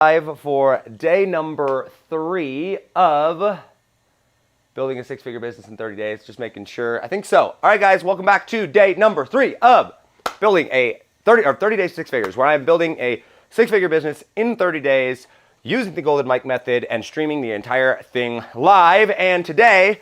Live for day number 3 of building a six-figure business in 30 days. Just making sure. I think so. All right, guys, welcome back to day number 3 of building a 30 day six figures, where I'm building a six-figure business in 30 days using the Golden Mike method and streaming the entire thing live. And today,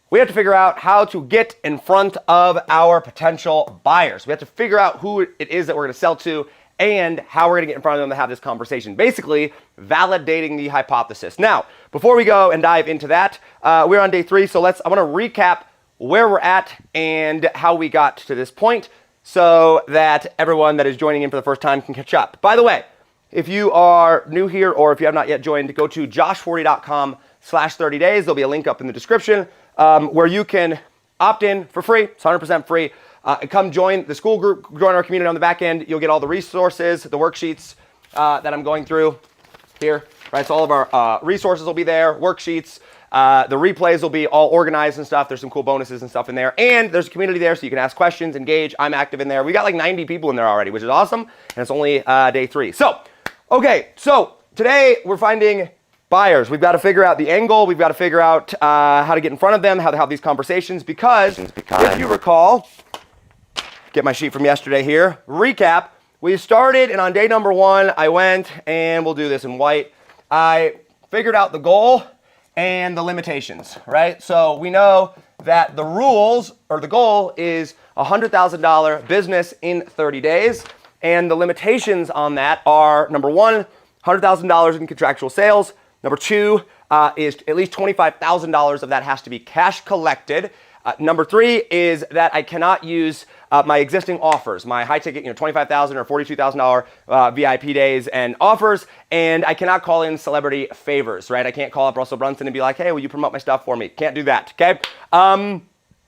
we have to figure out how to get in front of our potential buyers. We have to figure out who it is that we're going to sell to and how we're going to get in front of them to have this conversation. Basically, validating the hypothesis. Now, before we go and dive into that, we're on day 3, so I want to recap where we're at and how we got to this point so that everyone that is joining in for the first time can catch up. By the way, if you are new here or if you have not yet joined, go to joshforti.com/30 days. There'll be a link up in the description where you can opt in for free. It's 100% free. Come join the school group, join our community on the back end. You'll get all the resources, the worksheets that I'm going through here, right? So all of our resources will be there, worksheets. The replays will be all organized and stuff. There's some cool bonuses and stuff in there. And there's a community there so you can ask questions, engage. I'm active in there. We got like 90 people in there already, which is awesome. And it's only day 3. So, okay, so today we're finding buyers. We've got to figure out the angle. We've got to figure out how to get in front of them, how to have these conversations. Because if you recall, get my sheet from yesterday here. Recap. We started, and on day number 1, I went, and we'll do this in white. I figured out the goal and the limitations, right? So we know that the rules, or the goal, is a $100,000 business in 30 days. And the limitations on that are, number 1, $100,000 in contractual sales. Number 2 is at least $25,000 of that has to be cash collected. Number 3 is that I cannot use my existing offers, my high ticket, $25,000 or $42,000 VIP days and offers, and I cannot call in celebrity favors, right? I can't call up Russell Brunson and be like, hey, will you promote my stuff for me? Can't do that, okay? I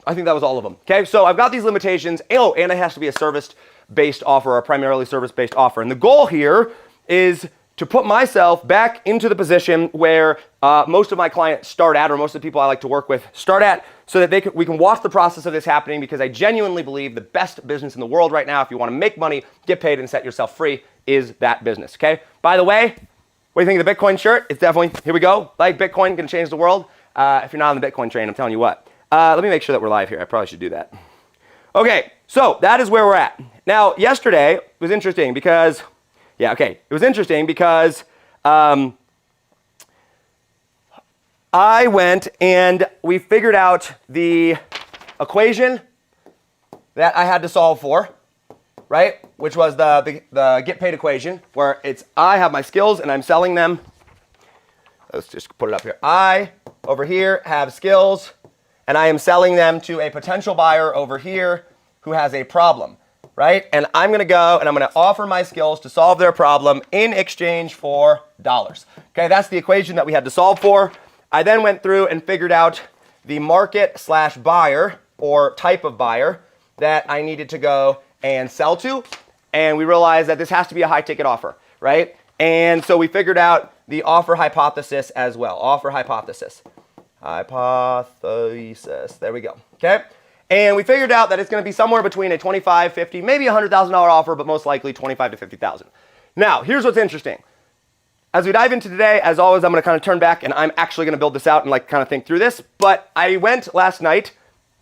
think that was all of them, okay? So I've got these limitations. Oh, and it has to be a service-based offer or a primarily service-based offer. And the goal here is to put myself back into the position where most of my clients start at, or most of the people I like to work with start at, so that we can watch the process of this happening, because I genuinely believe the best business in the world right now, if you want to make money, get paid, and set yourself free, is that business, okay? By the way, what do you think of the Bitcoin shirt? It's definitely, here we go, like Bitcoin can change the world. If you're not on the Bitcoin train, I'm telling you what. Let me make sure that we're live here. I probably should do that. Okay, so that is where we're at. Now, yesterday was interesting because, it was interesting because I went and we figured out the equation that I had to solve for, right? Which was the get paid equation, where it's I have my skills and I'm selling them. Let's just put it up here. I, over here, have skills and I am selling them to a potential buyer over here who has a problem, right? And I'm going to go and I'm going to offer my skills to solve their problem in exchange for dollars. Okay, that's the equation that we had to solve for. I then went through and figured out the market/buyer or type of buyer that I needed to go and sell to. And we realized that this has to be a high ticket offer, right? And so we figured out the offer hypothesis as well. Offer hypothesis. Hypothesis. There we go. Okay. And we figured out that it's going to be somewhere between a $25,000, $50,000, maybe $100,000 offer, but most likely $25,000 to $50,000. Now, here's what's interesting. As we dive into today, as always, I'm going to kind of turn back and I'm actually going to build this out and kind of think through this. But I went last night,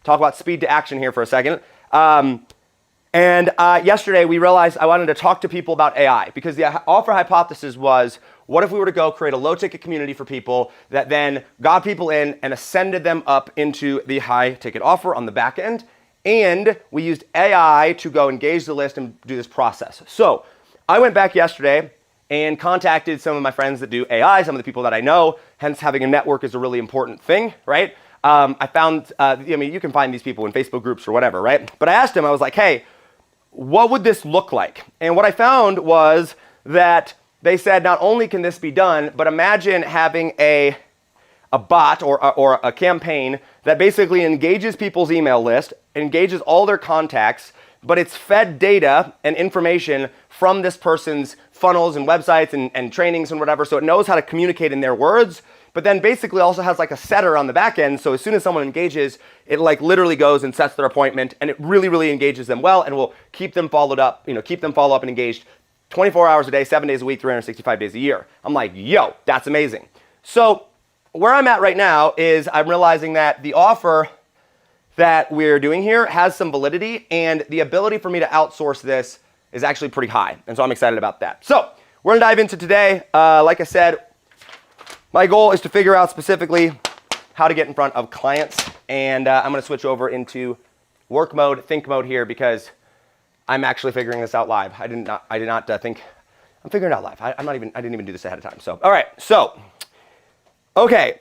talk about speed to action here for a second. Yesterday we realized I wanted to talk to people about AI, because the offer hypothesis was, what if we were to go create a low ticket community for people that then got people in and ascended them up into the high ticket offer on the back end? And we used AI to go engage the list and do this process. So I went back yesterday and contacted some of my friends that do AI, some of the people that I know, hence having a network is a really important thing, right? I found, you can find these people in Facebook groups or whatever, right? But I asked them, I was like, hey, what would this look like? And what I found was that they said, not only can this be done, but imagine having a bot or a campaign that basically engages people's email list, engages all their contacts, but it's fed data and information from this person's funnels and websites and trainings and whatever, so it knows how to communicate in their words, but then basically also has like a setter on the back end, so as soon as someone engages, it like literally goes and sets their appointment, and it really, really engages them well and will keep them followed up, keep them follow up and engaged 24 hours a day, 7 days a week, 365 days a year. I'm like, yo, that's amazing. So where I'm at right now is I'm realizing that the offer that we're doing here has some validity, and the ability for me to outsource this is actually pretty high. And so I'm excited about that. So we're gonna dive into today. Like I said, my goal is to figure out specifically how to get in front of clients. And I'm gonna switch over into work mode, think mode here, because I'm actually figuring this out live. I did not think, I'm figuring it out live. I didn't even do this ahead of time. So, all right, so, okay.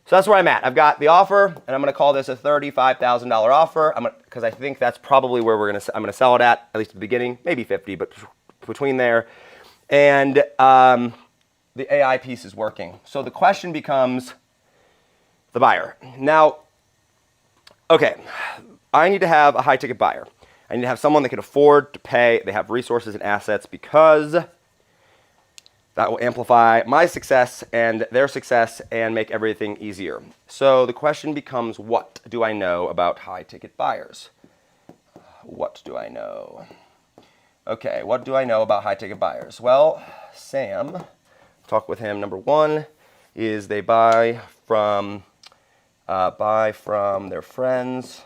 So that's where I'm at. I've got the offer, and I'm gonna call this a $35,000 offer. Because I think that's probably where I'm gonna sell it at least at the beginning, maybe 50, but between there. And the AI piece is working. So the question becomes the buyer. Now, okay, I need to have a high ticket buyer. I need to have someone that can afford to pay, they have resources and assets, because that will amplify my success and their success and make everything easier. So the question becomes, what do I know about high ticket buyers? What do I know? Okay, what do I know about high ticket buyers? Well, Sam, talk with him. Number one is they buy from their friends,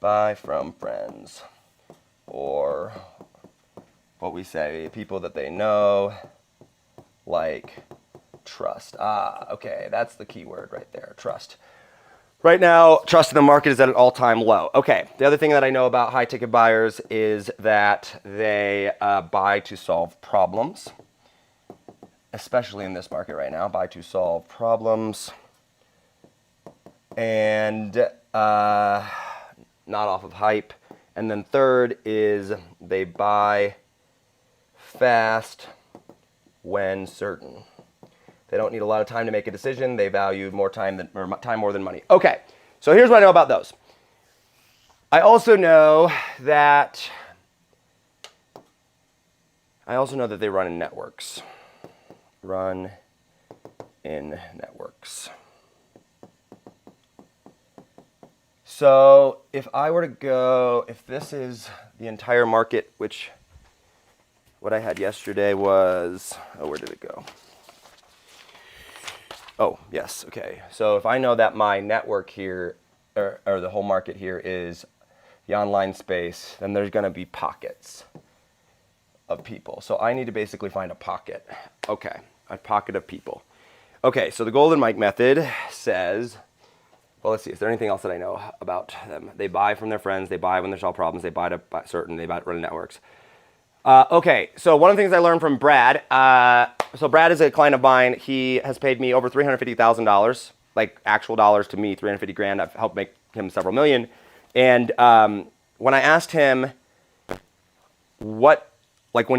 buy from friends, or what we say, people that they know, like trust. Okay, that's the key word right there, trust. Right now, trust in the market is at an all-time low. Okay, the other thing that I know about high-ticket buyers is that they buy to solve problems, especially in this market right now, buy to solve problems, and not off of hype. And then third is they buy fast when certain. They don't need a lot of time to make a decision. They value more time more than money. Okay, so here's what I know about those. I also know that they run in networks. Run in networks. So if I were to go, if this is the entire market, which what I had yesterday was, where did it go? Oh, yes, okay. So if I know that my network here, or the whole market here is the online space, then there's gonna be pockets of people. So I need to basically find a pocket. Okay, a pocket of people. Okay, so the Golden Mike method says, well, let's see, is there anything else that I know about them? They buy from their friends, they buy when they solve problems, they buy to certain, they buy to run networks. Okay, so one of the things I learned from Brad, so Brad is a client of mine. He has paid me over $350,000, like actual dollars to me, 350 grand. I've helped make him several million. And when I asked him when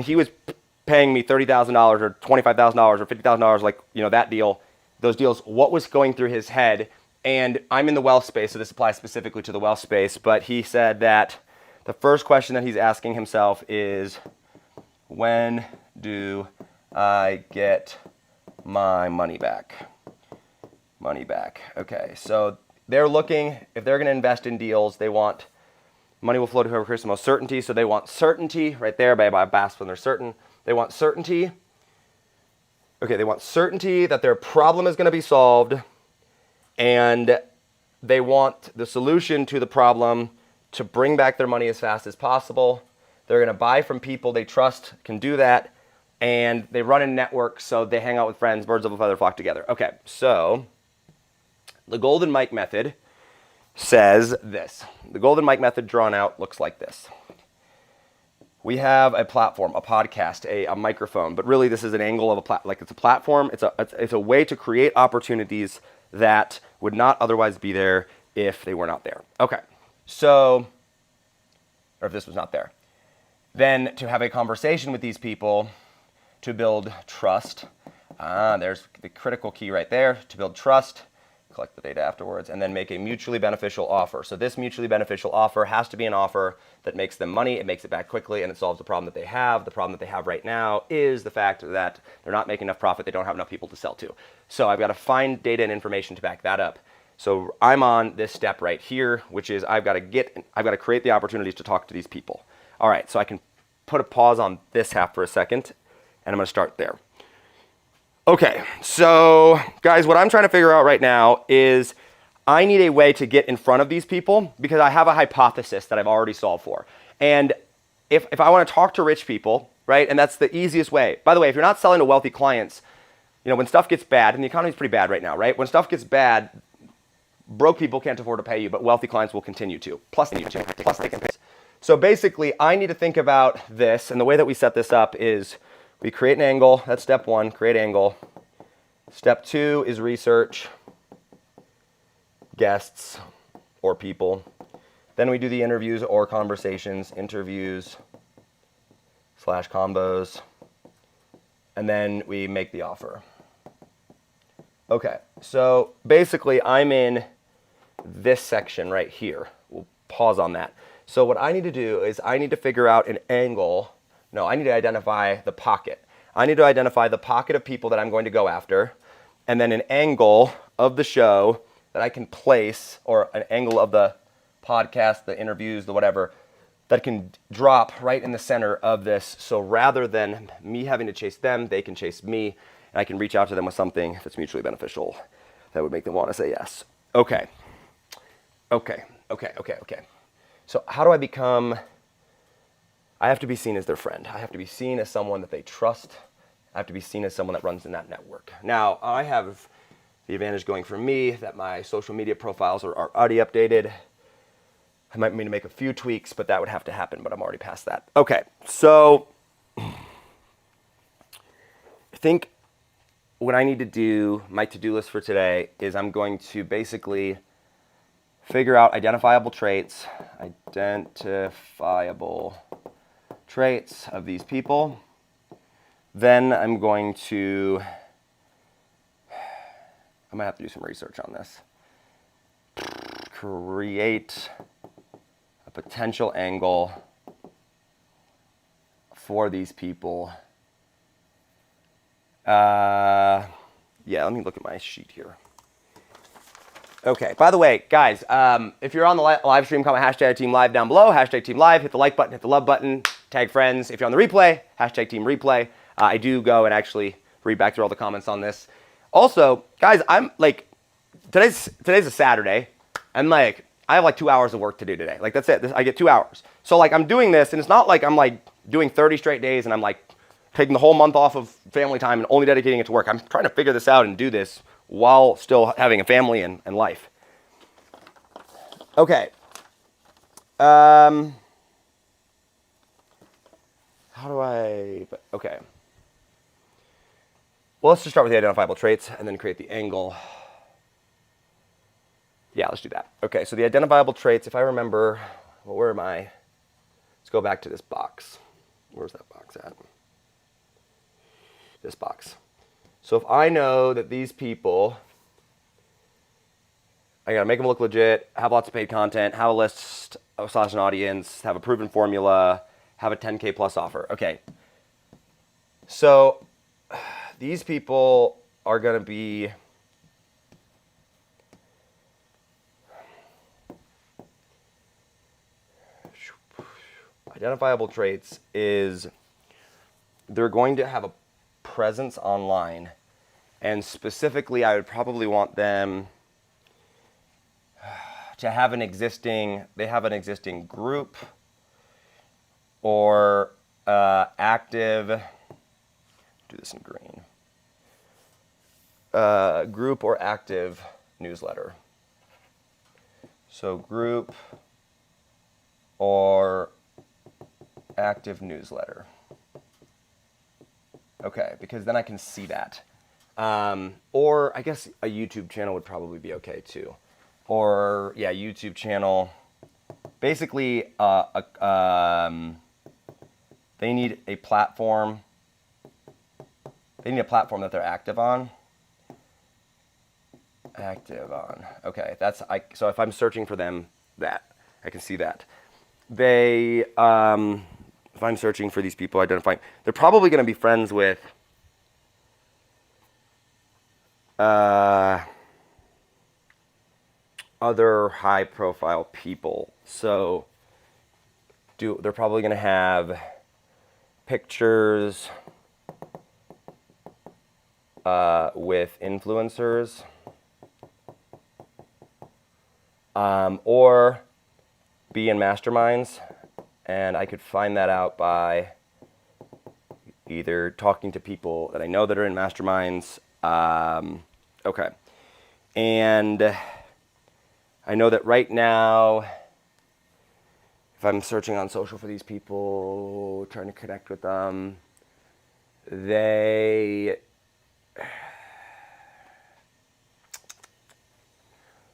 he was paying me $30,000 or $25,000 or $50,000, like, you know, that deal, those deals, what was going through his head? And I'm in the wealth space, so this applies specifically to the wealth space, but he said that the first question that he's asking himself is, when do I get my money back? Money back. Okay, so they're looking, if they're going to invest in deals, they want money will flow to whoever creates the most certainty. So they want certainty right there by BASF when they're certain. They want certainty. Okay, they want certainty that their problem is going to be solved, and they want the solution to the problem to bring back their money as fast as possible. They're going to buy from people they trust can do that, and they run in networks, so they hang out with friends, birds of a feather flock together. Okay, so the Golden Mike method says this. The Golden Mike method drawn out looks like this. We have a platform, a podcast, a microphone, but really this is an angle of it's a platform. It's a way to create opportunities that would not otherwise be there if they were not there. Okay, so, or if this was not there. Then to have a conversation with these people to build trust. There's the critical key right there, to build trust, collect the data afterwards, and then make a mutually beneficial offer. So this mutually beneficial offer has to be an offer that makes them money, it makes it back quickly, and it solves the problem that they have. The problem that they have right now is the fact that they're not making enough profit, they don't have enough people to sell to. So I've got to find data and information to back that up. So I'm on this step right here, which is I've got to create the opportunities to talk to these people. All right, so I can put a pause on this half for a second, and I'm going to start there. Okay, so guys, what I'm trying to figure out right now is I need a way to get in front of these people because I have a hypothesis that I've already solved for. And if I want to talk to rich people, right, and that's the easiest way. By the way, if you're not selling to wealthy clients, you know, when stuff gets bad, and the economy's pretty bad right now, right? When stuff gets bad, broke people can't afford to pay you, but wealthy clients will continue to. Plus they can pay. So basically, I need to think about this, and the way that we set this up is we create an angle. That's step one, create angle. Step two is research guests or people. Then we do the interviews or conversations, interviews / combos, and then we make the offer. Okay, so basically I'm in this section right here. We'll pause on that. So what I need to do is I need to figure out an angle. No, I need to identify the pocket. I need to identify the pocket of people that I'm going to go after, and then an angle of the show that I can place, or an angle of the podcast, the interviews, the whatever, that can drop right in the center of this. So rather than me having to chase them, they can chase me, and I can reach out to them with something that's mutually beneficial that would make them want to say yes. Okay. So how do I become, I have to be seen as their friend. I have to be seen as someone that they trust. I have to be seen as someone that runs in that network. Now, I have the advantage going for me that my social media profiles are already updated. I might need to make a few tweaks, but that would have to happen, but I'm already past that. Okay, so I think what I need to do, my to-do list for today, is I'm going to basically figure out identifiable traits of these people. Then I'm going to have to do some research on this. Create a potential angle for these people. Yeah, let me look at my sheet here. Okay, by the way, guys, if you're on the live stream, comment hashtag Team Live down below, hashtag Team Live, hit the like button, hit the love button, tag friends. If you're on the replay, hashtag Team Replay. I do go and actually read back through all the comments on this. Also, guys, I'm like, today's a Saturday, and like, I have like 2 hours of work to do today. Like, that's it. I get 2 hours. So like, I'm doing this, and it's not like I'm like doing 30 straight days, and I'm like taking the whole month off of family time and only dedicating it to work. I'm trying to figure this out and do this while still having a family and life. Okay. How do I, okay. Well, let's just start with the identifiable traits and then create the angle. Yeah, let's do that. Okay, so the identifiable traits, if I remember, well, where am I? Let's go back to this box. Where's that box at? This box. So if I know that these people, I gotta make them look legit, have lots of paid content, have a list / an audience, have a proven formula, have a 10K plus offer. Okay. So these people are gonna be identifiable traits is they're going to have a presence online, and specifically I would probably want them to have an existing group or active, do this in green, group or active newsletter. So group or active newsletter. Okay, because then I can see that. Or I guess a YouTube channel would probably be okay too. Or yeah, YouTube channel. Basically, they need a platform. They need a platform that they're active on. Okay, so if I'm searching for them, that I can see that. They, if I'm searching for these people, identifying, they're probably going to be friends with other high-profile people. So they're probably going to have pictures with influencers, or be in masterminds, and I could find that out by either talking to people that I know that are in masterminds. Okay. And I know that right now, if I'm searching on social for these people, trying to connect with them, I'm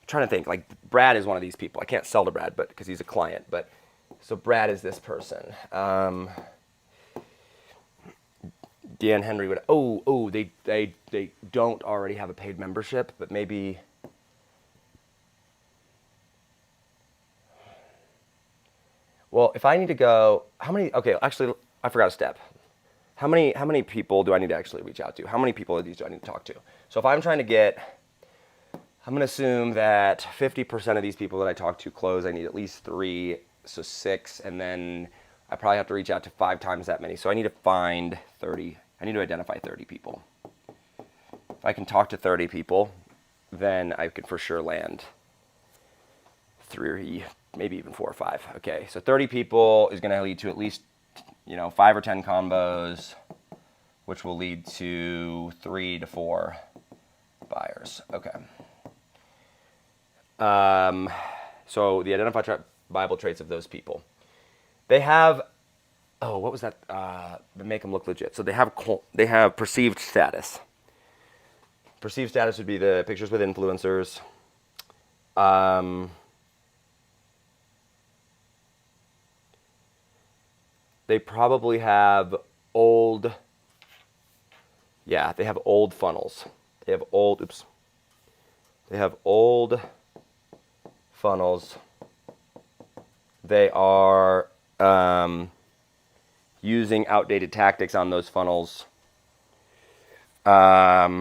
trying to think, like Brad is one of these people. I can't sell to Brad, but because he's a client, but so Brad is this person. Dan Henry would. They don't already have a paid membership, but maybe. Well, if I need to go, how many? Okay, actually, I forgot a step. How many people do I need to actually reach out to? How many people of these do I need to talk to? So if I'm trying to get, I'm going to assume that 50% of these people that I talk to close. I need at least 3, so 6, and then I probably have to reach out to 5 times that many. So I need to find 30. I need to identify 30 people. If I can talk to 30 people, then I could for sure land 3, maybe even 4 or 5. Okay, so 30 people is going to lead to at least 5 or 10 combos, which will lead to 3 to 4 buyers. Okay. So the identifiable traits of those people. They have, what was that? Make them look legit. So they have perceived status. Perceived status would be the pictures with influencers. They probably have old funnels. They have old funnels. They are using outdated tactics on those funnels. Okay.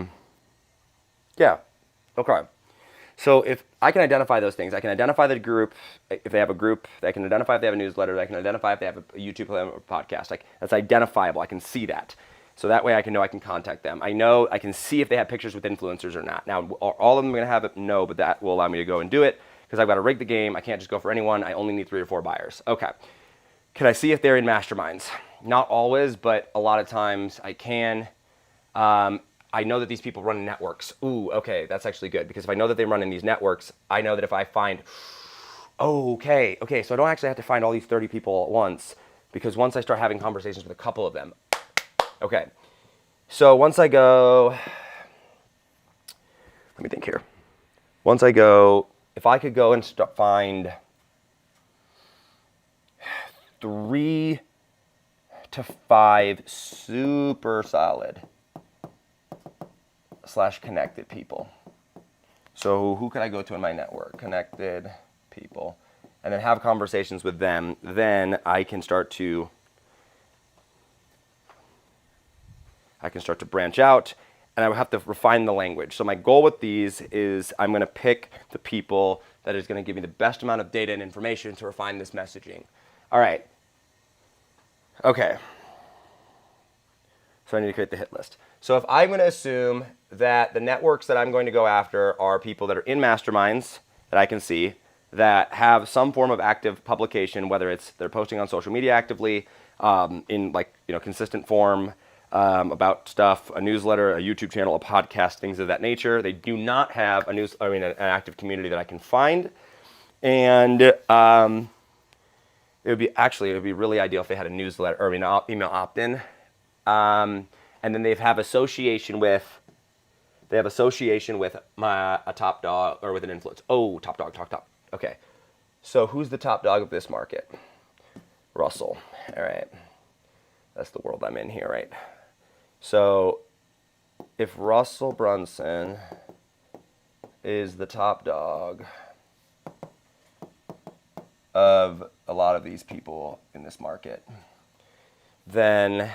So if I can identify those things, I can identify the group, if they have a group, I can identify if they have a newsletter, I can identify if they have a YouTube or podcast. That's identifiable. I can see that. So that way I can know I can contact them. I know I can see if they have pictures with influencers or not. Now, are all of them going to have it? No, but that will allow me to go and do it because I've got to rig the game. I can't just go for anyone. I only need 3 or 4 buyers. Okay. Can I see if they're in masterminds? Not always, but a lot of times I can. I know that these people run networks. Ooh, okay, that's actually good because if I know that they run in these networks, I know that if I find, okay, so I don't actually have to find all these 30 people at once because once I start having conversations with a couple of them, okay. So once I go, let me think here. Once I go, if I could go and find 3 to 5 super solid / connected people. So who could I go to in my network? Connected people. And then have conversations with them. Then I can start to branch out, and I would have to refine the language. So my goal with these is I'm going to pick the people that is going to give me the best amount of data and information to refine this messaging. All right. Okay. So I need to create the hit list. So if I'm going to assume that the networks that I'm going to go after are people that are in masterminds that I can see, that have some form of active publication, whether it's they're posting on social media actively, in consistent form, about stuff, a newsletter, a YouTube channel, a podcast, things of that nature. They do not have an active community that I can find, and it would be really ideal if they had a newsletter or an email opt-in. And then they have association with a top dog or with an influence. Oh, top dog. Okay. So who's the top dog of this market? Russell. All right. That's the world I'm in here, right? So if Russell Brunson is the top dog of a lot of these people in this market, then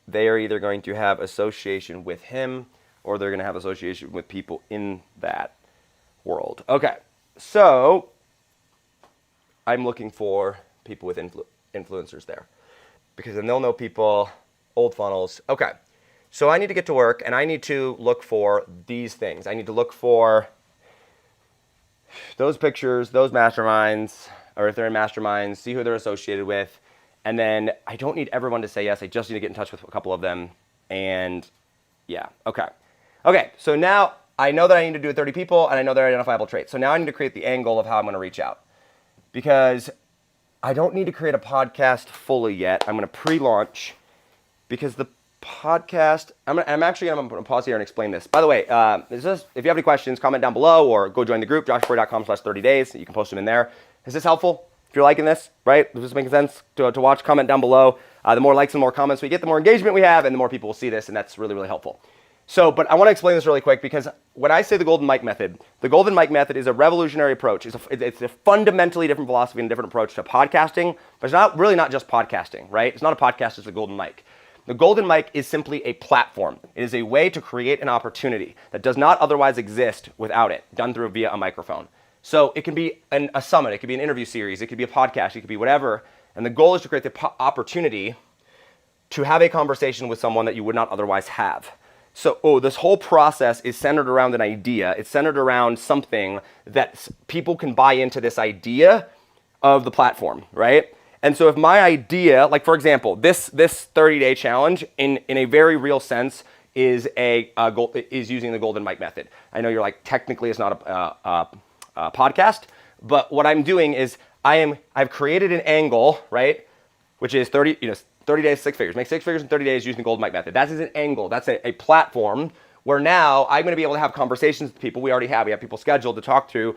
they are either going to have association with him or they're going to have association with people in that world. Okay, so I'm looking for people with influencers there. because then they'll know people, old funnels. Okay, so I need to get to work and I need to look for these things. I need to look for those pictures, those masterminds, or if they're in masterminds, see who they're associated with. And then I don't need everyone to say yes. I just need to get in touch with a couple of them. And yeah, okay. Okay, so now I know that I need to do it 30 people and I know their identifiable traits. So now I need to create the angle of how I'm going to reach out. Because I don't need to create a podcast fully yet. I'm going to pre-launch because the podcast, I'm actually going to pause here and explain this. By the way, if you have any questions, comment down below or go join the group, joshcorey.com/30 days. You can post them in there. Is this helpful? If you're liking this, right? Is this making sense to watch? Comment down below. The more likes and more comments we get, the more engagement we have and the more people will see this, and that's really, really helpful. So, but I want to explain this really quick because when I say the Golden Mike Method, the Golden Mike Method is a revolutionary approach. It's a fundamentally different philosophy and a different approach to podcasting, but it's not just podcasting, right? It's not a podcast, it's a Golden Mike. The Golden Mike is simply a platform. It is a way to create an opportunity that does not otherwise exist without it, done through via a microphone. So it can be a summit, it could be an interview series, it could be a podcast, it could be whatever. And the goal is to create the opportunity to have a conversation with someone that you would not otherwise have. So, this whole process is centered around an idea. It's centered around something that people can buy into this idea of the platform, right? And so if my idea, like for example, this 30-day challenge in a very real sense is using the Golden Mike Method. I know you're like, technically it's not a podcast, but what I'm doing is I've created an angle, right? Which is 30 days, 6 figures. Make 6 figures in 30 days using the Golden Mike Method. That is an angle. That's a platform where now I'm going to be able to have conversations with people we already have. We have people scheduled to talk to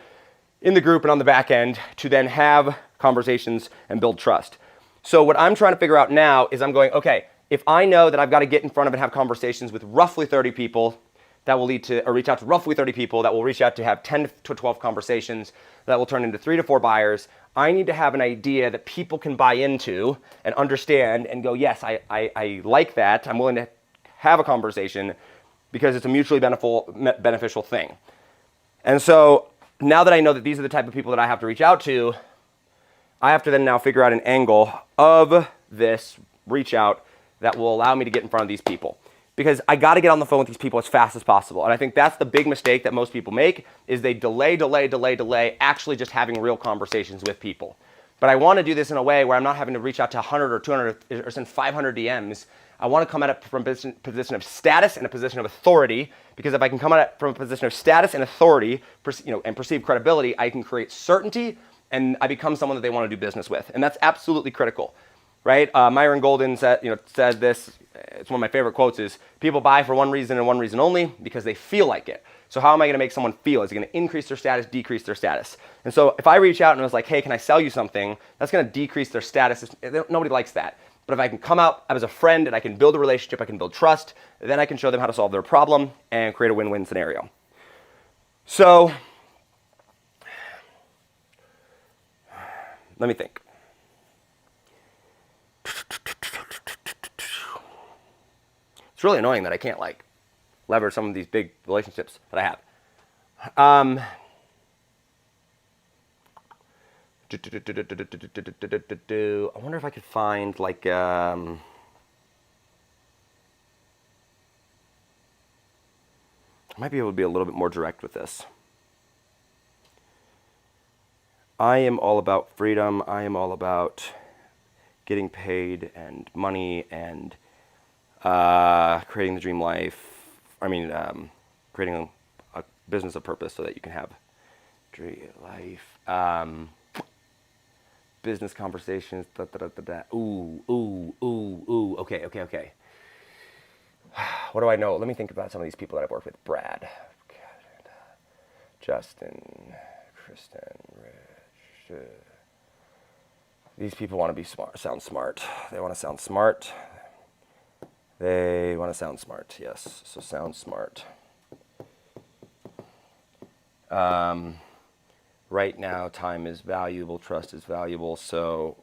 in the group and on the back end to then have conversations and build trust. So what I'm trying to figure out now is I'm going, okay, if I know that I've got to get in front of and have conversations with roughly 30 people that will lead to, or reach out to roughly 30 people that will reach out to have 10 to 12 conversations that will turn into 3 to 4 buyers, I need to have an idea that people can buy into and understand and go, yes, I like that. I'm willing to have a conversation because it's a mutually beneficial thing. And so now that I know that these are the type of people that I have to reach out to, I have to then now figure out an angle of this reach out that will allow me to get in front of these people. Because I got to get on the phone with these people as fast as possible. And I think that's the big mistake that most people make is they delay actually just having real conversations with people. But I want to do this in a way where I'm not having to reach out to 100 or 200 or send 500 DMs. I want to come at it from a position of status and a position of authority, because if I can come at it from a position of status and authority, and perceived credibility, I can create certainty and I become someone that they want to do business with. And that's absolutely critical. Right? Myron Golden said this, it's one of my favorite quotes is, people buy for one reason and one reason only, because they feel like it. So how am I going to make someone feel? Is it going to increase their status, decrease their status? And so if I reach out and I was like, hey, can I sell you something? That's going to decrease their status. Nobody likes that. But if I can come out as a friend and I can build a relationship, I can build trust, then I can show them how to solve their problem and create a win-win scenario. So let me think. It's really annoying that I can't leverage some of these big relationships that I have. I wonder if I could find I might be able to be a little bit more direct with this. I am all about freedom. I am all about getting paid and money and creating the dream life. Creating a business of purpose so that you can have dream life. Business conversations. Ooh. Okay. What do I know? Let me think about some of these people that I've worked with. Brad, Justin, Kristen, Rich. These people want to be smart, sound smart. They want to sound smart. Yes. So sound smart. Right now, time is valuable, trust is valuable. So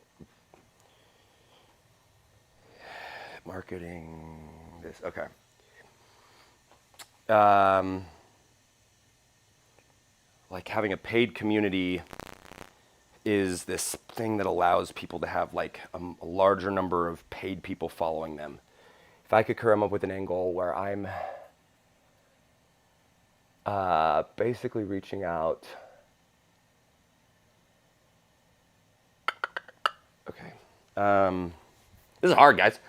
marketing, this, okay. Like having a paid community is this thing that allows people to have like a larger number of paid people following them. If I could come up with an angle where I'm basically reaching out. Okay. This is hard, guys.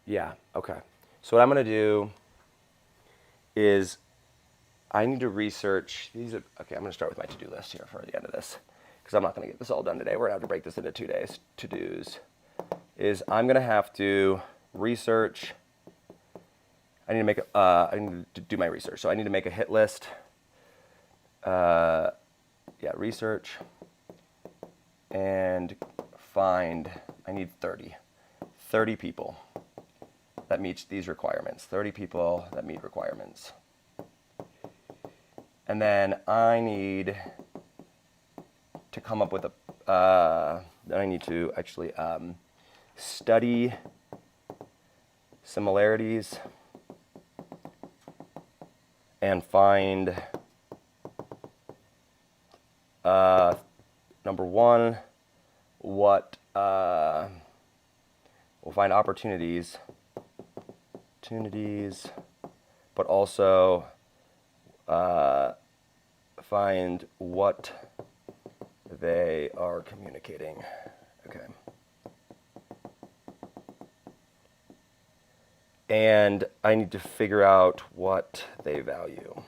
Yeah, okay. So what I'm going to do is I need to research these. Okay, I'm going to start with my to-do list here for the end of this because I'm not going to get this all done today. We're going to have to break this into 2 days. To-dos is I'm going to have to research. I need to do my research. So I need to make a hit list. Research and find. I need 30 people that meet these requirements. 30 people that meet requirements. And then I need to come up with then I need to actually study similarities and find number one, we'll find opportunities, but also find what they are communicating. Okay. And I need to figure out what they value.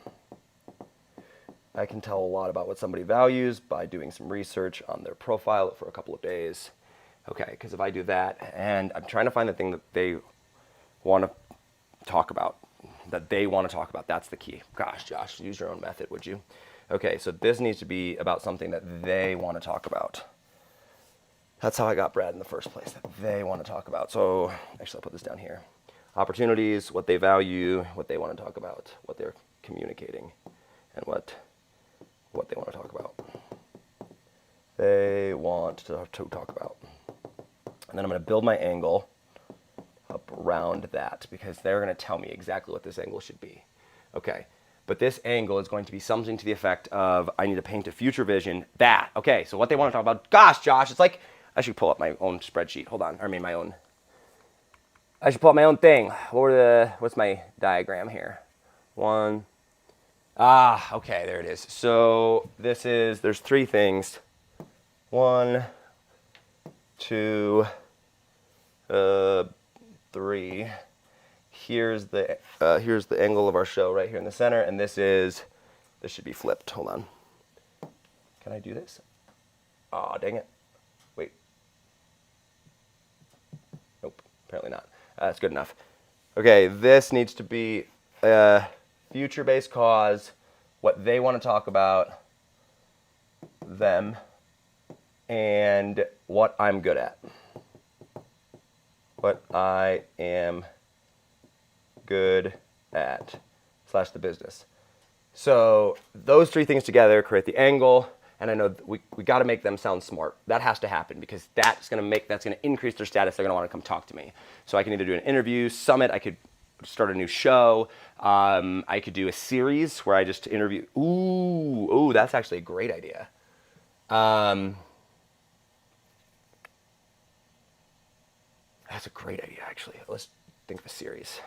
I can tell a lot about what somebody values by doing some research on their profile for a couple of days. Okay, because if I do that, and I'm trying to find the thing that they want to talk about, that's the key. Gosh, Josh, use your own method, would you? Okay, so this needs to be about something that they want to talk about. That's how I got Brad in the first place, that they want to talk about. So actually, I'll put this down here. Opportunities, what they value, what they want to talk about, what they're communicating, and what they want to talk about. They want to talk about. And then I'm going to build my angle up around that because they're going to tell me exactly what this angle should be. Okay, but this angle is going to be something to the effect of I need to paint a future vision that. Okay, so what they want to talk about. Gosh, Josh, it's like I should pull up my own spreadsheet. Hold on, I should pull up my own thing. What's my diagram here? Okay, there it is. So there's 3 things. 1, 2, 3. Here's the angle of our show right here in the center, and this should be flipped. Hold on. Can I do this? Oh, dang it. Wait. Nope, apparently not. That's good enough. Okay, this needs to be future-based cause, what they want to talk about, them, and what I'm good at. What I am good at / the business. So those 3 things together create the angle, and I know we got to make them sound smart. That has to happen because that's going to increase their status. They're going to want to come talk to me. So I can either do an interview, summit, I could start a new show, I could do a series where I just interview. Ooh, that's actually a great idea. That's a great idea, actually. Let's think of a series.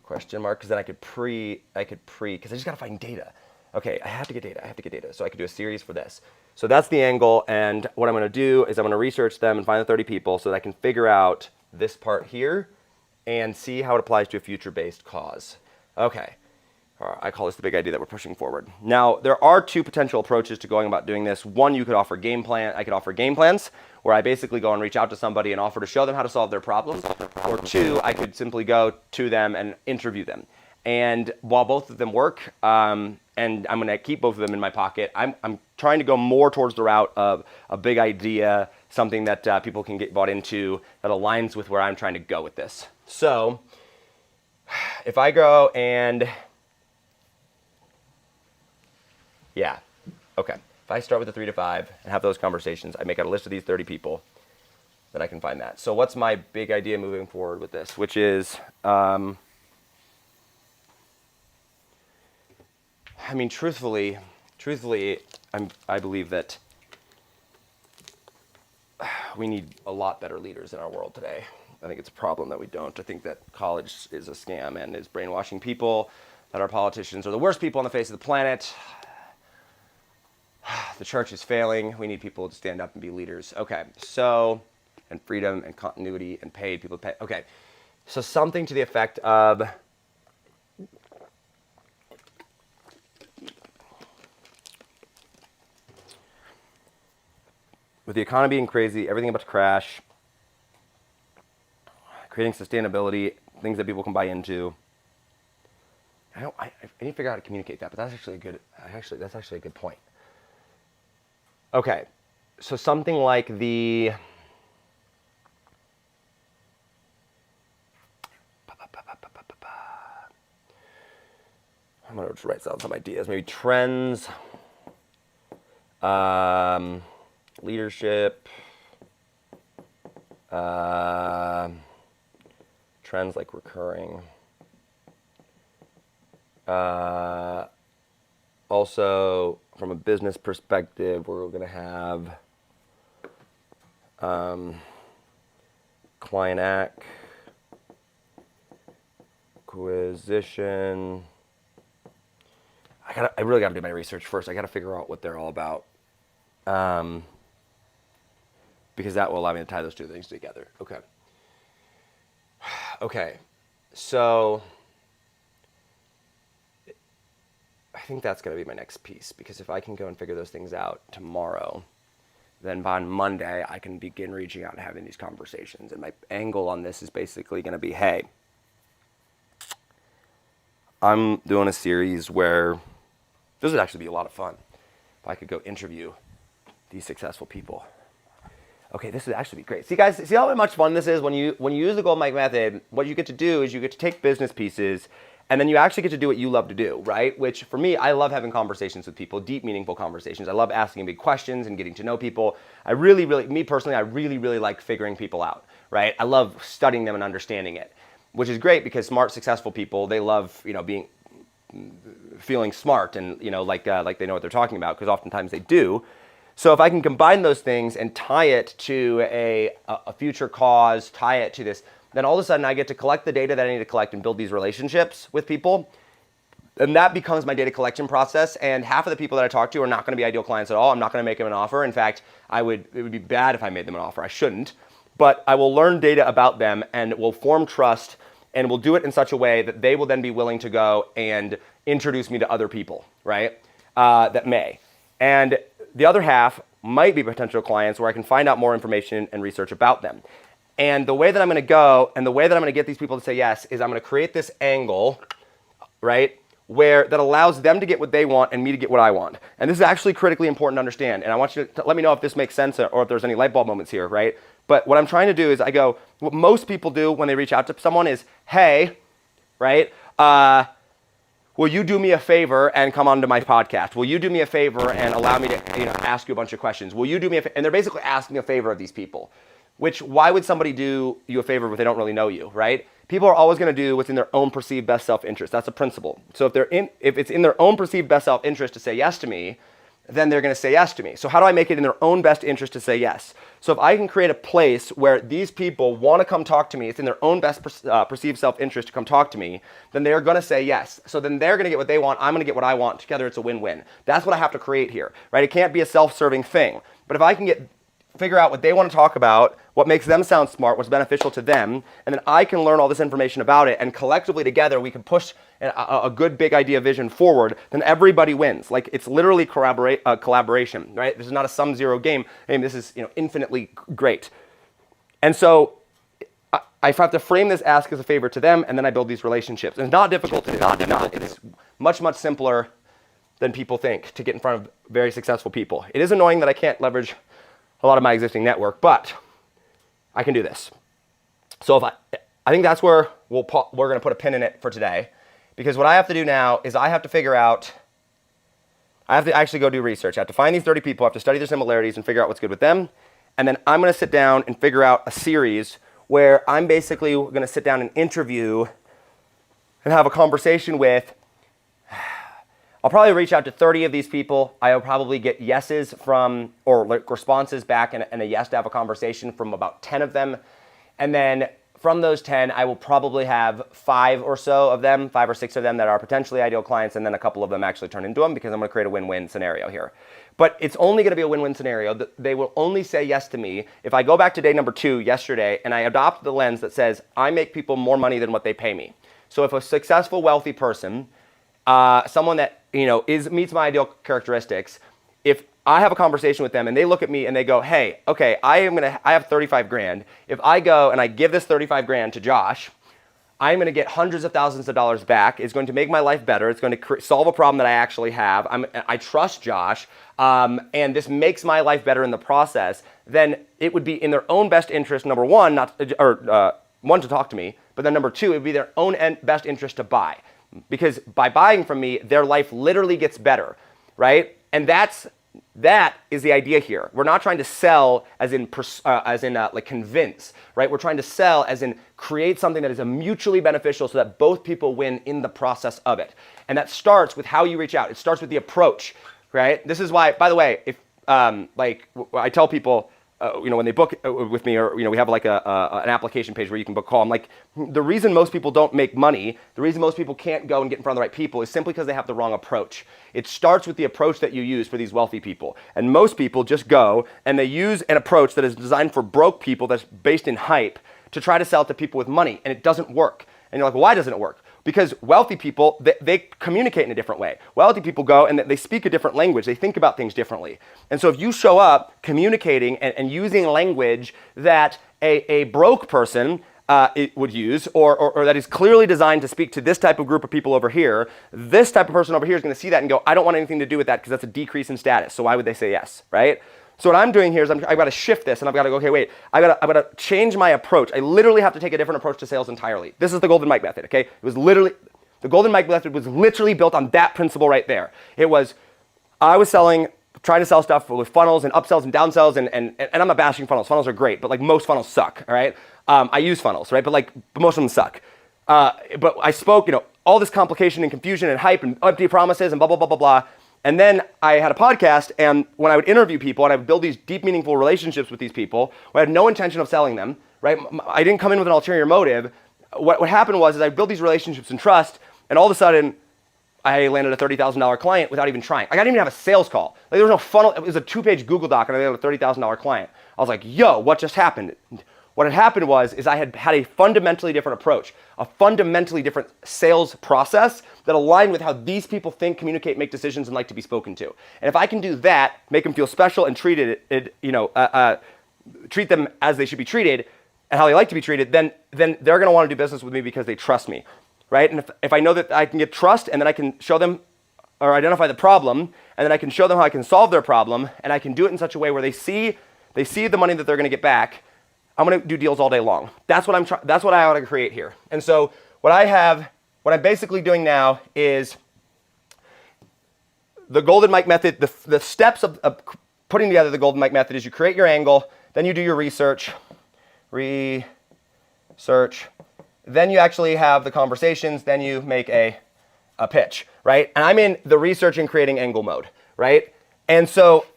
Question mark, because then I could because I just got to find data. Okay, I have to get data. So I could do a series for this. So that's the angle, and what I'm going to do is I'm going to research them and find the 30 people so that I can figure out this part here and see how it applies to a future-based cause. Okay. I call this the big idea that we're pushing forward. Now, there are 2 potential approaches to going about doing this. One, I could offer game plans where I basically go and reach out to somebody and offer to show them how to solve their problems. Or 2, I could simply go to them and interview them. And while both of them work, and I'm going to keep both of them in my pocket, I'm trying to go more towards the route of a big idea, something that people can get bought into that aligns with where I'm trying to go with this. So if I go and Yeah. Okay. If I start with the 3 to 5 and have those conversations, I make out a list of these 30 people, then I can find that. So what's my big idea moving forward with this? Which is, I mean, truthfully, I believe that we need a lot better leaders in our world today. I think it's a problem that we don't. I think that college is a scam and is brainwashing people, that our politicians are the worst people on the face of the planet. The church is failing. We need people to stand up and be leaders. Okay, so, and freedom and continuity and paid people to pay. Okay, so something to the effect of, with the economy being crazy, everything about to crash, creating sustainability, things that people can buy into. I need to figure out how to communicate that, but that's actually a good point. Okay, so something like the, I'm gonna just write down some ideas. Maybe trends, leadership, trends like recurring. Also, from a business perspective, we're going to have client acquisition. I really got to do my research first. I got to figure out what they're all about, because that will allow me to tie those two things together. Okay. Okay. So I think that's going to be my next piece, because if I can go and figure those things out tomorrow, then by Monday I can begin reaching out and having these conversations. And my angle on this is basically going to be, hey, I'm doing a series where this would actually be a lot of fun if I could go interview these successful people. Okay, this would actually be great. See, guys, see how much fun this is? When you use the Golden Mike Method, what you get to do is you get to take business pieces, and then you actually get to do what you love to do, right? Which, for me, I love having conversations with people, deep, meaningful conversations. I love asking big questions and getting to know people. Me personally, I really like figuring people out, right? I love studying them and understanding it, which is great because smart, successful people, they love, feeling smart and, like they know what they're talking about, because oftentimes they do. So if I can combine those things and tie it to a future cause, tie it to this, then all of a sudden I get to collect the data that I need to collect and build these relationships with people. And that becomes my data collection process. And half of the people that I talk to are not going to be ideal clients at all. I'm not going to make them an offer. In fact, it would be bad if I made them an offer. I shouldn't. But I will learn data about them and will form trust, and will do it in such a way that they will then be willing to go and introduce me to other people, right? That may. And the other half might be potential clients where I can find out more information and research about them. And the way that I'm going to go and the way that I'm going to get these people to say yes is I'm going to create this angle, right, where that allows them to get what they want and me to get what I want. And this is actually critically important to understand. And I want you to let me know if this makes sense or if there's any light bulb moments here, right? But what I'm trying to do is what most people do when they reach out to someone is, hey, right, will you do me a favor and come onto my podcast? Will you do me a favor and allow me to ask you a bunch of questions? Will you do me a favor? And they're basically asking a favor of these people. Which, why would somebody do you a favor if they don't really know you, right? People are always going to do what's in their own perceived best self-interest. That's a principle. So if it's in their own perceived best self-interest to say yes to me, then they're going to say yes to me. So how do I make it in their own best interest to say yes? So if I can create a place where these people want to come talk to me, it's in their own best perceived self-interest to come talk to me, then they're going to say yes. So then they're going to get what they want, I'm going to get what I want. Together it's a win-win. That's what I have to create here, right? It can't be a self-serving thing. But if I can figure out what they want to talk about, what makes them sound smart, what's beneficial to them, and then I can learn all this information about it, and collectively together we can push a good big idea vision forward, then everybody wins. Like, it's literally collaboration, right? This is not a sum zero game. I mean, this is infinitely great. And so I have to frame this ask as a favor to them, and then I build these relationships. And it's not difficult to do. It's much simpler than people think to get in front of very successful people. It is annoying that I can't leverage a lot of my existing network, but I can do this. So I think that's where we're going to put a pin in it for today, because what I have to do now is I have to figure out I have to actually go do research. I have to find these 30 people, I have to study their similarities and figure out what's good with them. And then I'm gonna sit down and figure out a series where I'm basically gonna sit down and interview and have a conversation with, I'll probably reach out to 30 of these people. I'll probably get yeses from, or like responses back and a yes to have a conversation from about 10 of them. And then from those 10, I will probably have 5 or 6 of them that are potentially ideal clients, and then a couple of them actually turn into them, because I'm gonna create a win-win scenario here. But it's only gonna be a win-win scenario. They will only say yes to me if I go back to day number 2 yesterday and I adopt the lens that says, I make people more money than what they pay me. So if a successful, wealthy person, someone that meets my ideal characteristics, if I have a conversation with them and they look at me and they go, hey, okay, I have 35 grand. If I go and I give this 35 grand to Josh, I'm gonna get hundreds of thousands of dollars back. It's going to make my life better. It's going to solve a problem that I actually have. I trust Josh, and this makes my life better in the process. Then it would be in their own best interest, number one, one, to talk to me, but then number 2, it would be their own best interest to buy. Because by buying from me, their life literally gets better, right? And that is the idea here. We're not trying to sell as in like convince, right? We're trying to sell as in create something that is mutually beneficial so that both people win in the process of it. And that starts with how you reach out. It starts with the approach, right? This is why, by the way, if I tell people, when they book with me, or we have like an application page where you can book call. I'm like, the reason most people don't make money, the reason most people can't go and get in front of the right people is simply because they have the wrong approach. It starts with the approach that you use for these wealthy people. And most people just go and they use an approach that is designed for broke people, that's based in hype, to try to sell to people with money, and it doesn't work. And you're like, well, why doesn't it work? Because wealthy people, they communicate in a different way. Wealthy people go and they speak a different language. They think about things differently. And so if you show up communicating and using language that a broke person would use, or that is clearly designed to speak to this type of group of people over here, this type of person over here is going to see that and go, I don't want anything to do with that because that's a decrease in status. So why would they say yes, right? So what I'm doing here is I've got to shift this, and I've got to go, okay, wait, I've got to change my approach. I literally have to take a different approach to sales entirely. This is the Golden Mike Method, okay? The Golden Mike Method was literally built on that principle right there. I was trying to sell stuff with funnels and upsells and downsells, and I'm not bashing funnels. Funnels are great, but like most funnels suck, all right? I use funnels, right? But most of them suck. But I spoke, all this complication and confusion and hype and empty promises and blah, blah, blah, blah, blah. And then I had a podcast, and when I would interview people and I would build these deep, meaningful relationships with these people, I had no intention of selling them, right? I didn't come in with an ulterior motive. What happened was I built these relationships and trust, and all of a sudden, I landed a $30,000 client without even trying. I didn't even have a sales call. Like, there was no funnel. It was a 2-page Google Doc, and I landed a $30,000 client. I was like, yo, what just happened? What had happened was I had a fundamentally different approach, a fundamentally different sales process that aligned with how these people think, communicate, make decisions, and like to be spoken to. And if I can do that, make them feel special and treat them as they should be treated and how they like to be treated, then they're going to want to do business with me because they trust me, right? And if I know that I can get trust, and then I can show them or identify the problem, and then I can show them how I can solve their problem, and I can do it in such a way where they see the money that they're going to get back, I'm going to do deals all day long. That's what I want to create here. And so what I'm basically doing now is the Golden Mike Method. The steps of putting together the Golden Mike Method is you create your angle, then you do your research, then you actually have the conversations, then you make a pitch, right? And I'm in the research and creating angle mode, right? And so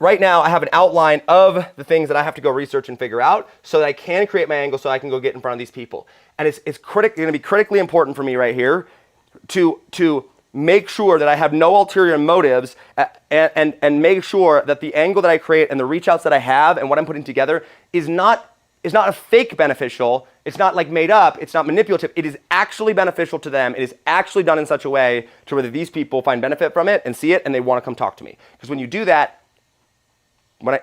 right now, I have an outline of the things that I have to go research and figure out so that I can create my angle so I can go get in front of these people. And it's going to be critically important for me right here to make sure that I have no ulterior motives and make sure that the angle that I create and the reach outs that I have and what I'm putting together is not a fake beneficial. It's not like made up. It's not manipulative. It is actually beneficial to them. It is actually done in such a way to where these people find benefit from it and see it and they want to come talk to me. Because when you do that,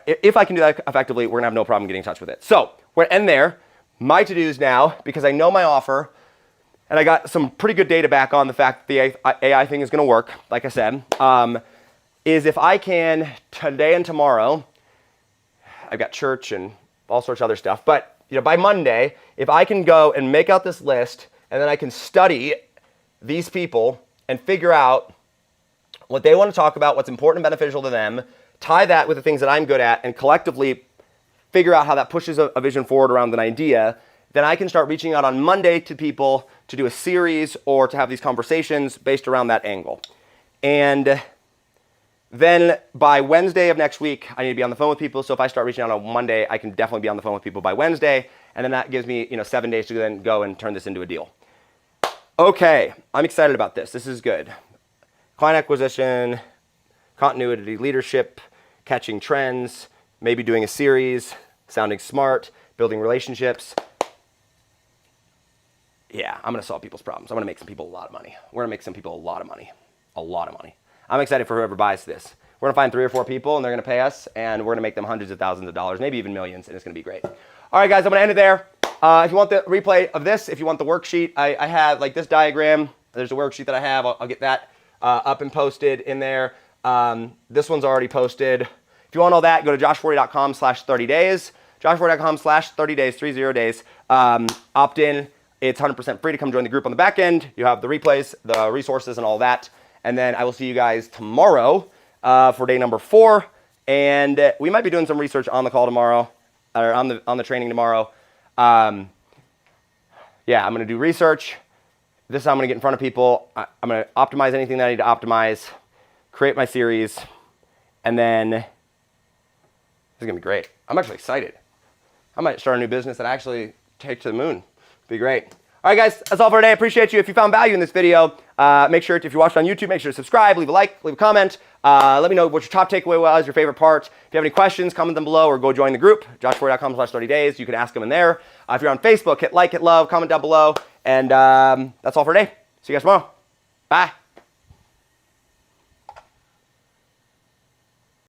if I can do that effectively, we're gonna have no problem getting in touch with it. So we're gonna end there. My to-dos now, because I know my offer, and I got some pretty good data back on the fact that the AI thing is gonna work, like I said, is if I can, today and tomorrow, I've got church and all sorts of other stuff, but by Monday, if I can go and make out this list, and then I can study these people and figure out what they want to talk about, what's important and beneficial to them, tie that with the things that I'm good at, and collectively figure out how that pushes a vision forward around an idea, then I can start reaching out on Monday to people to do a series or to have these conversations based around that angle. And then by Wednesday of next week, I need to be on the phone with people. So if I start reaching out on Monday, I can definitely be on the phone with people by Wednesday. And then that gives me 7 days to then go and turn this into a deal. Okay, I'm excited about this. This is good. Client acquisition, continuity leadership, catching trends, maybe doing a series, sounding smart, building relationships. Yeah, I'm going to solve people's problems. I'm going to make some people a lot of money. We're going to make some people a lot of money. A lot of money. I'm excited for whoever buys this. We're going to find 3 or 4 people, and they're going to pay us, and we're going to make them hundreds of thousands of dollars, maybe even millions, and it's going to be great. All right, guys, I'm going to end it there. If you want the replay of this, if you want the worksheet, I have like this diagram. There's a worksheet that I have. I'll get that up and posted in there. This one's already posted. If you want all that, go to joshforti.com/30 days. joshforti.com/30 days, 30 days. Opt in. It's 100% free to come join the group on the back end. You have the replays, the resources, and all that. And then I will see you guys tomorrow for day number 4. And we might be doing some research on the call tomorrow, or on the training tomorrow. Yeah, I'm going to do research. This is how I'm going to get in front of people. I'm going to optimize anything that I need to optimize, create my series, and then this is going to be great. I'm actually excited. I might start a new business that actually takes to the moon. Be great. All right, guys, that's all for today. I appreciate you. If you found value in this video, make sure, if you watched on YouTube, make sure to subscribe, leave a like, leave a comment. Let me know what your top takeaway was, your favorite part. If you have any questions, comment them below or go join the group, joshforti.com/30 days. You can ask them in there. If you're on Facebook, hit like, hit love, comment down below. And that's all for today. See you guys tomorrow. Bye.